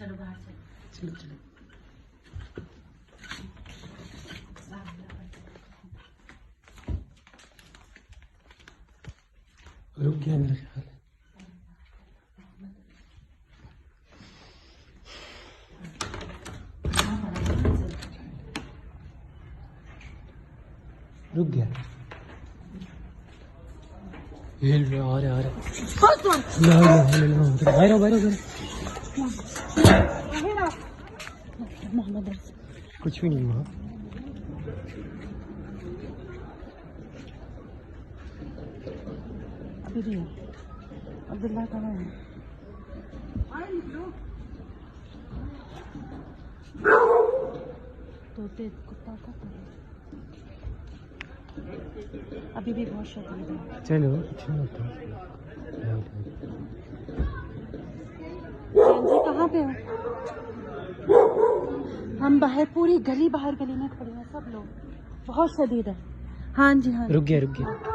चलो बाहर चलो। चलो चलो। रुक गया मेरा ख्याल। रुक गया। ये आ रहा बाहर बाहर कुछ भी नहीं वहाँ। अभी भी अब्दुल्ला कहाँ है? तोते कुत्ता का तो अभी भी बहुत शदीद है। चलो कुछ नहीं होता। जी कहाँ पे हो? हम बाहर पूरी गली में खड़े हैं सब लोग। बहुत शदीद है। हाँ जी हाँ। रुक गया रुक गया।